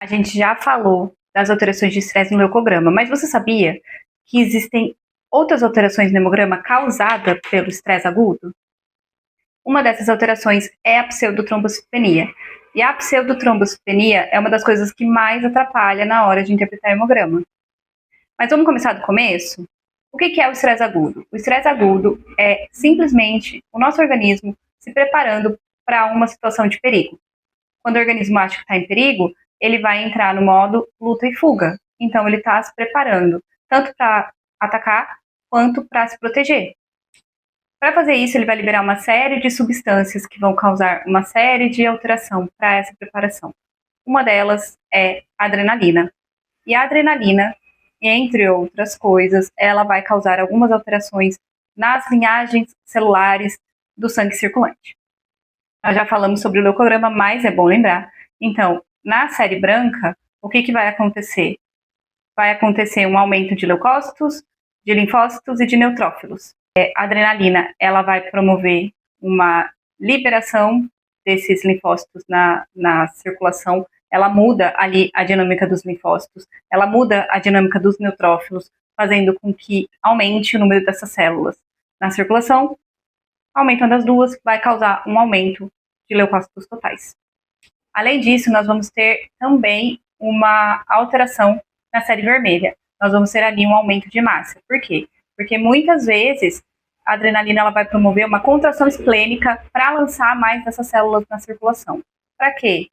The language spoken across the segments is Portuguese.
A gente já falou das alterações de estresse no leucograma, mas você sabia que existem outras alterações no hemograma causadas pelo estresse agudo? Uma dessas alterações é a pseudotrombocitopenia. E a pseudotrombocitopenia é uma das coisas que mais atrapalha na hora de interpretar hemograma. Mas vamos começar do começo? O que é o estresse agudo? O estresse agudo é simplesmente o nosso organismo se preparando para uma situação de perigo. Quando o organismo acha que está em perigo, ele vai entrar no modo luta e fuga. Então, ele está se preparando tanto para atacar quanto para se proteger. Para fazer isso, ele vai liberar uma série de substâncias que vão causar uma série de alteração para essa preparação. Uma delas é a adrenalina. E a adrenalina, entre outras coisas, ela vai causar algumas alterações nas linhagens celulares do sangue circulante. Nós já falamos sobre o leucograma, mas é bom lembrar. Então, na série branca, o que vai acontecer? Vai acontecer um aumento de leucócitos, de linfócitos e de neutrófilos. A adrenalina, ela vai promover uma liberação desses linfócitos na circulação. Ela muda ali a dinâmica dos linfócitos, ela muda a dinâmica dos neutrófilos, fazendo com que aumente o número dessas células na circulação. Aumentando as duas, vai causar um aumento de leucócitos totais. Além disso, nós vamos ter também uma alteração na série vermelha. Nós vamos ter ali um aumento de massa. Por quê? Porque muitas vezes a adrenalina ela vai promover uma contração esplênica para lançar mais dessas células na circulação. Para quê?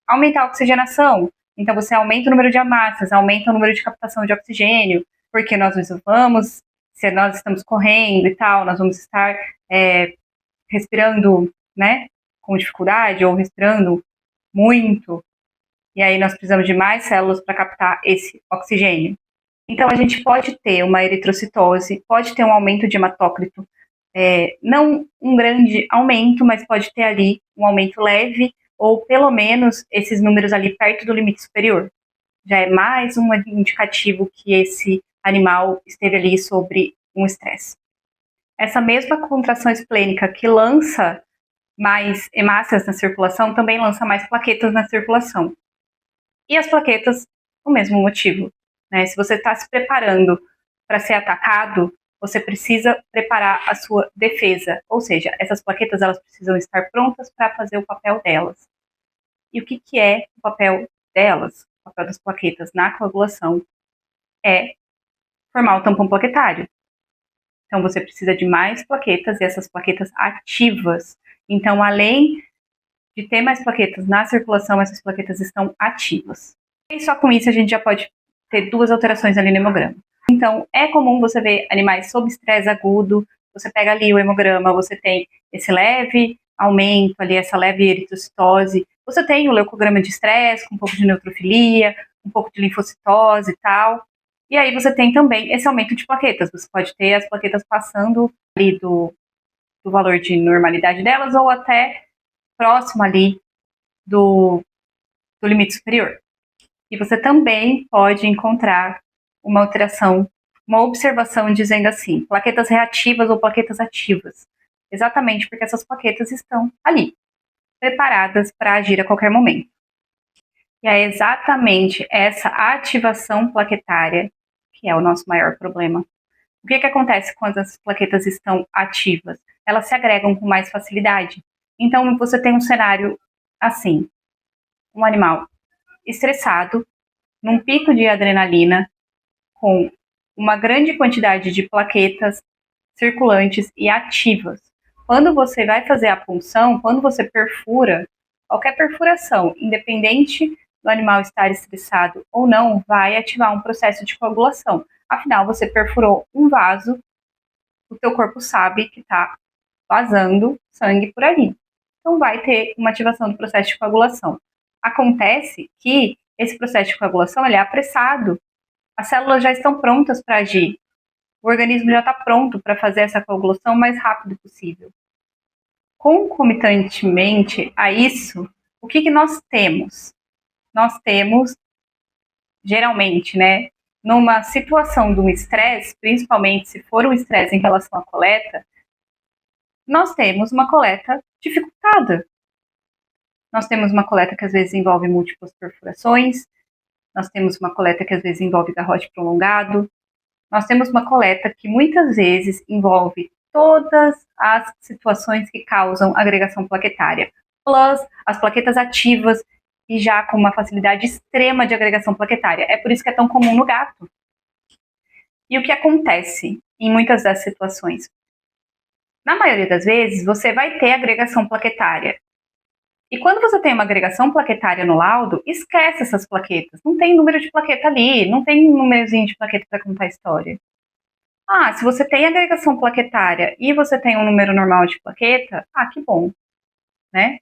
Aumentar a oxigenação. Então, você aumenta o número de amassas, aumenta o número de captação de oxigênio, porque nós vamos, se nós estamos correndo e tal, nós vamos estar respirando, né, com dificuldade ou respirando muito, e aí nós precisamos de mais células para captar esse oxigênio. Então, a gente pode ter uma eritrocitose, pode ter um aumento de hematócrito, não um grande aumento, mas pode ter ali um aumento leve, ou pelo menos esses números ali perto do limite superior. Já é mais um indicativo que esse animal esteve ali sobre um estresse. Essa mesma contração esplênica que lança mais hemácias na circulação também lança mais plaquetas na circulação. E as plaquetas, o mesmo motivo. Né? Se você está se preparando para ser atacado, você precisa preparar a sua defesa. Ou seja, essas plaquetas elas precisam estar prontas para fazer o papel delas. E o que é o papel delas? O papel das plaquetas na coagulação é formar o tampão plaquetário. Então, você precisa de mais plaquetas e essas plaquetas ativas. Então, além de ter mais plaquetas na circulação, essas plaquetas estão ativas. E só com isso a gente já pode ter duas alterações ali no hemograma. Então, é comum você ver animais sob estresse agudo, você pega ali o hemograma, você tem esse leve aumento ali, essa leve eritrocitose, você tem o leucograma de estresse, com um pouco de neutrofilia, um pouco de linfocitose e tal. E aí você tem também esse aumento de plaquetas, você pode ter as plaquetas passando ali do valor de normalidade delas ou até próximo ali do limite superior. E você também pode encontrar uma alteração, uma observação dizendo assim, plaquetas reativas ou plaquetas ativas. Exatamente porque essas plaquetas estão ali, preparadas para agir a qualquer momento. E é exatamente essa ativação plaquetária que é o nosso maior problema. O que acontece quando as plaquetas estão ativas? Elas se agregam com mais facilidade. Então, você tem um cenário assim, um animal estressado, num pico de adrenalina, com uma grande quantidade de plaquetas circulantes e ativas. Quando você vai fazer a punção, quando você perfura, qualquer perfuração, independente do animal estar estressado ou não, vai ativar um processo de coagulação. Afinal, você perfurou um vaso, o teu corpo sabe que está vazando sangue por ali. Então, vai ter uma ativação do processo de coagulação. Acontece que esse processo de coagulação ele é apressado. As células já estão prontas para agir. O organismo já está pronto para fazer essa coagulação o mais rápido possível. Concomitantemente a isso, o que nós temos? Nós temos, geralmente, né, numa situação de um estresse, principalmente se for um estresse em relação à coleta, nós temos uma coleta dificultada. Nós temos uma coleta que às vezes envolve múltiplas perfurações, nós temos uma coleta que às vezes envolve garrote prolongado, nós temos uma coleta que muitas vezes envolve todas as situações que causam agregação plaquetária, plus as plaquetas ativas e já com uma facilidade extrema de agregação plaquetária. É por isso que é tão comum no gato. E o que acontece em muitas das situações? Na maioria das vezes, você vai ter agregação plaquetária. E quando você tem uma agregação plaquetária no laudo, esquece essas plaquetas. Não tem número de plaqueta ali, não tem númerozinho de plaqueta para contar a história. Ah, se você tem agregação plaquetária e você tem um número normal de plaqueta, que bom, né?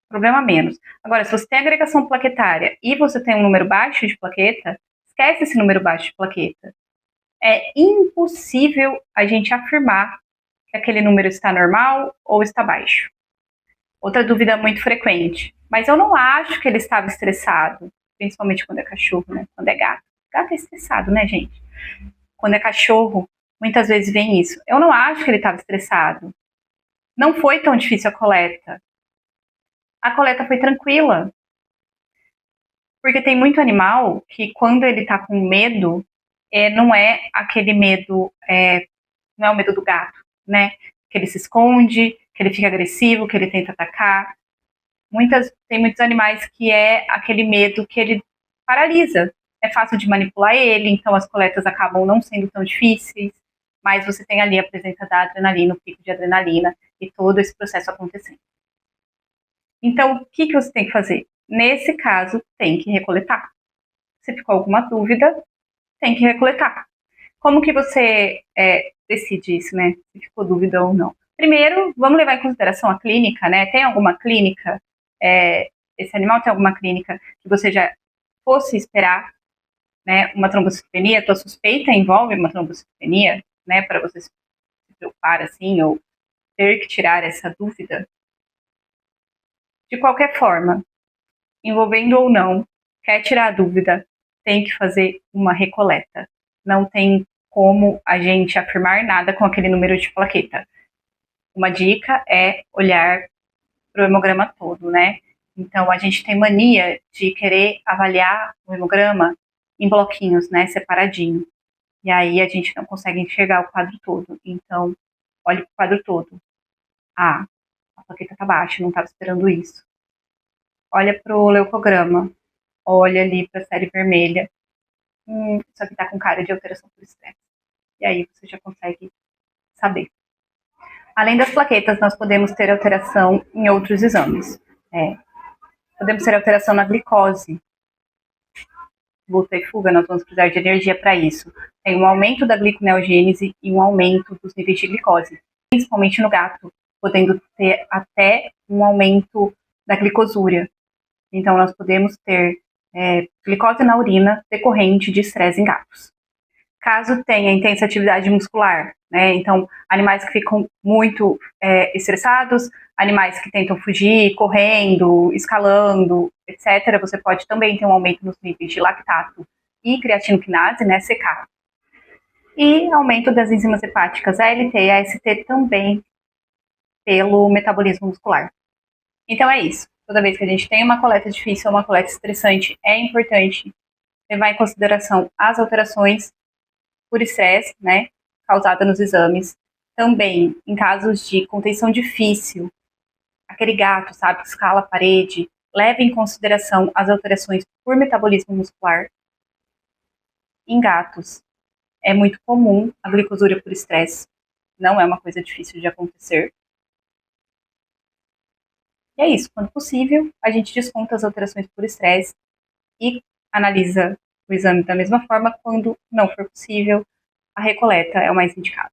Problema menos. Agora, se você tem agregação plaquetária e você tem um número baixo de plaqueta, esquece esse número baixo de plaqueta. É impossível a gente afirmar que aquele número está normal ou está baixo. Outra dúvida muito frequente. Mas eu não acho que ele estava estressado, principalmente quando é cachorro, né? Quando é gato. Gato é estressado, né, gente? Quando é cachorro, muitas vezes vem isso. Eu não acho que ele estava estressado. Não foi tão difícil a coleta. A coleta foi tranquila. Porque tem muito animal que quando ele tá com medo, não é aquele medo, não é o medo do gato, né? Que ele se esconde, que ele fica agressivo, que ele tenta atacar. Tem muitos animais que é aquele medo que ele paralisa. É fácil de manipular ele, então as coletas acabam não sendo tão difíceis, mas você tem ali a presença da adrenalina, o pico de adrenalina e todo esse processo acontecendo. Então, o que você tem que fazer? Nesse caso, tem que recoletar. Se ficou alguma dúvida, tem que recoletar. Como que você decide isso, né? Se ficou dúvida ou não? Primeiro, vamos levar em consideração a clínica, né? Tem alguma clínica, esse animal tem alguma clínica que você já fosse esperar, né? Uma trombocitopenia, a tua suspeita envolve uma trombocitopenia, né? Para você se preocupar assim, ou ter que tirar essa dúvida. De qualquer forma, envolvendo ou não, quer tirar a dúvida, tem que fazer uma recoleta. Não tem como a gente afirmar nada com aquele número de plaqueta. Uma dica é olhar para o hemograma todo, né? Então, a gente tem mania de querer avaliar o hemograma em bloquinhos, né? Separadinho. E aí a gente não consegue enxergar o quadro todo. Então, olhe para o quadro todo. A plaqueta está baixa, não estava esperando isso. Olha para o leucograma. Olha ali para a série vermelha. Isso aqui está com cara de alteração por estresse. E aí você já consegue saber. Além das plaquetas, nós podemos ter alteração em outros exames. Podemos ter alteração na glicose. Luta e fuga, nós vamos precisar de energia para isso. Tem um aumento da gliconeogênese e um aumento dos níveis de glicose, principalmente no gato, podendo ter até um aumento da glicosúria. Então, nós podemos ter glicose na urina decorrente de estresse em gatos. Caso tenha intensa atividade muscular, né? Então, animais que ficam muito estressados, animais que tentam fugir, correndo, escalando, etc., você pode também ter um aumento nos níveis de lactato e creatinoquinase, né, CK. E aumento das enzimas hepáticas ALT e AST também pelo metabolismo muscular. Então é isso. Toda vez que a gente tem uma coleta difícil ou uma coleta estressante, é importante levar em consideração as alterações por estresse, né, causada nos exames. Também, em casos de contenção difícil, aquele gato, sabe, que escala a parede, leve em consideração as alterações por metabolismo muscular. Em gatos, é muito comum a glicosúria por estresse. Não é uma coisa difícil de acontecer. E é isso. Quando possível, a gente desconta as alterações por estresse e analisa o exame da mesma forma. Quando não for possível, a recoleta é o mais indicado.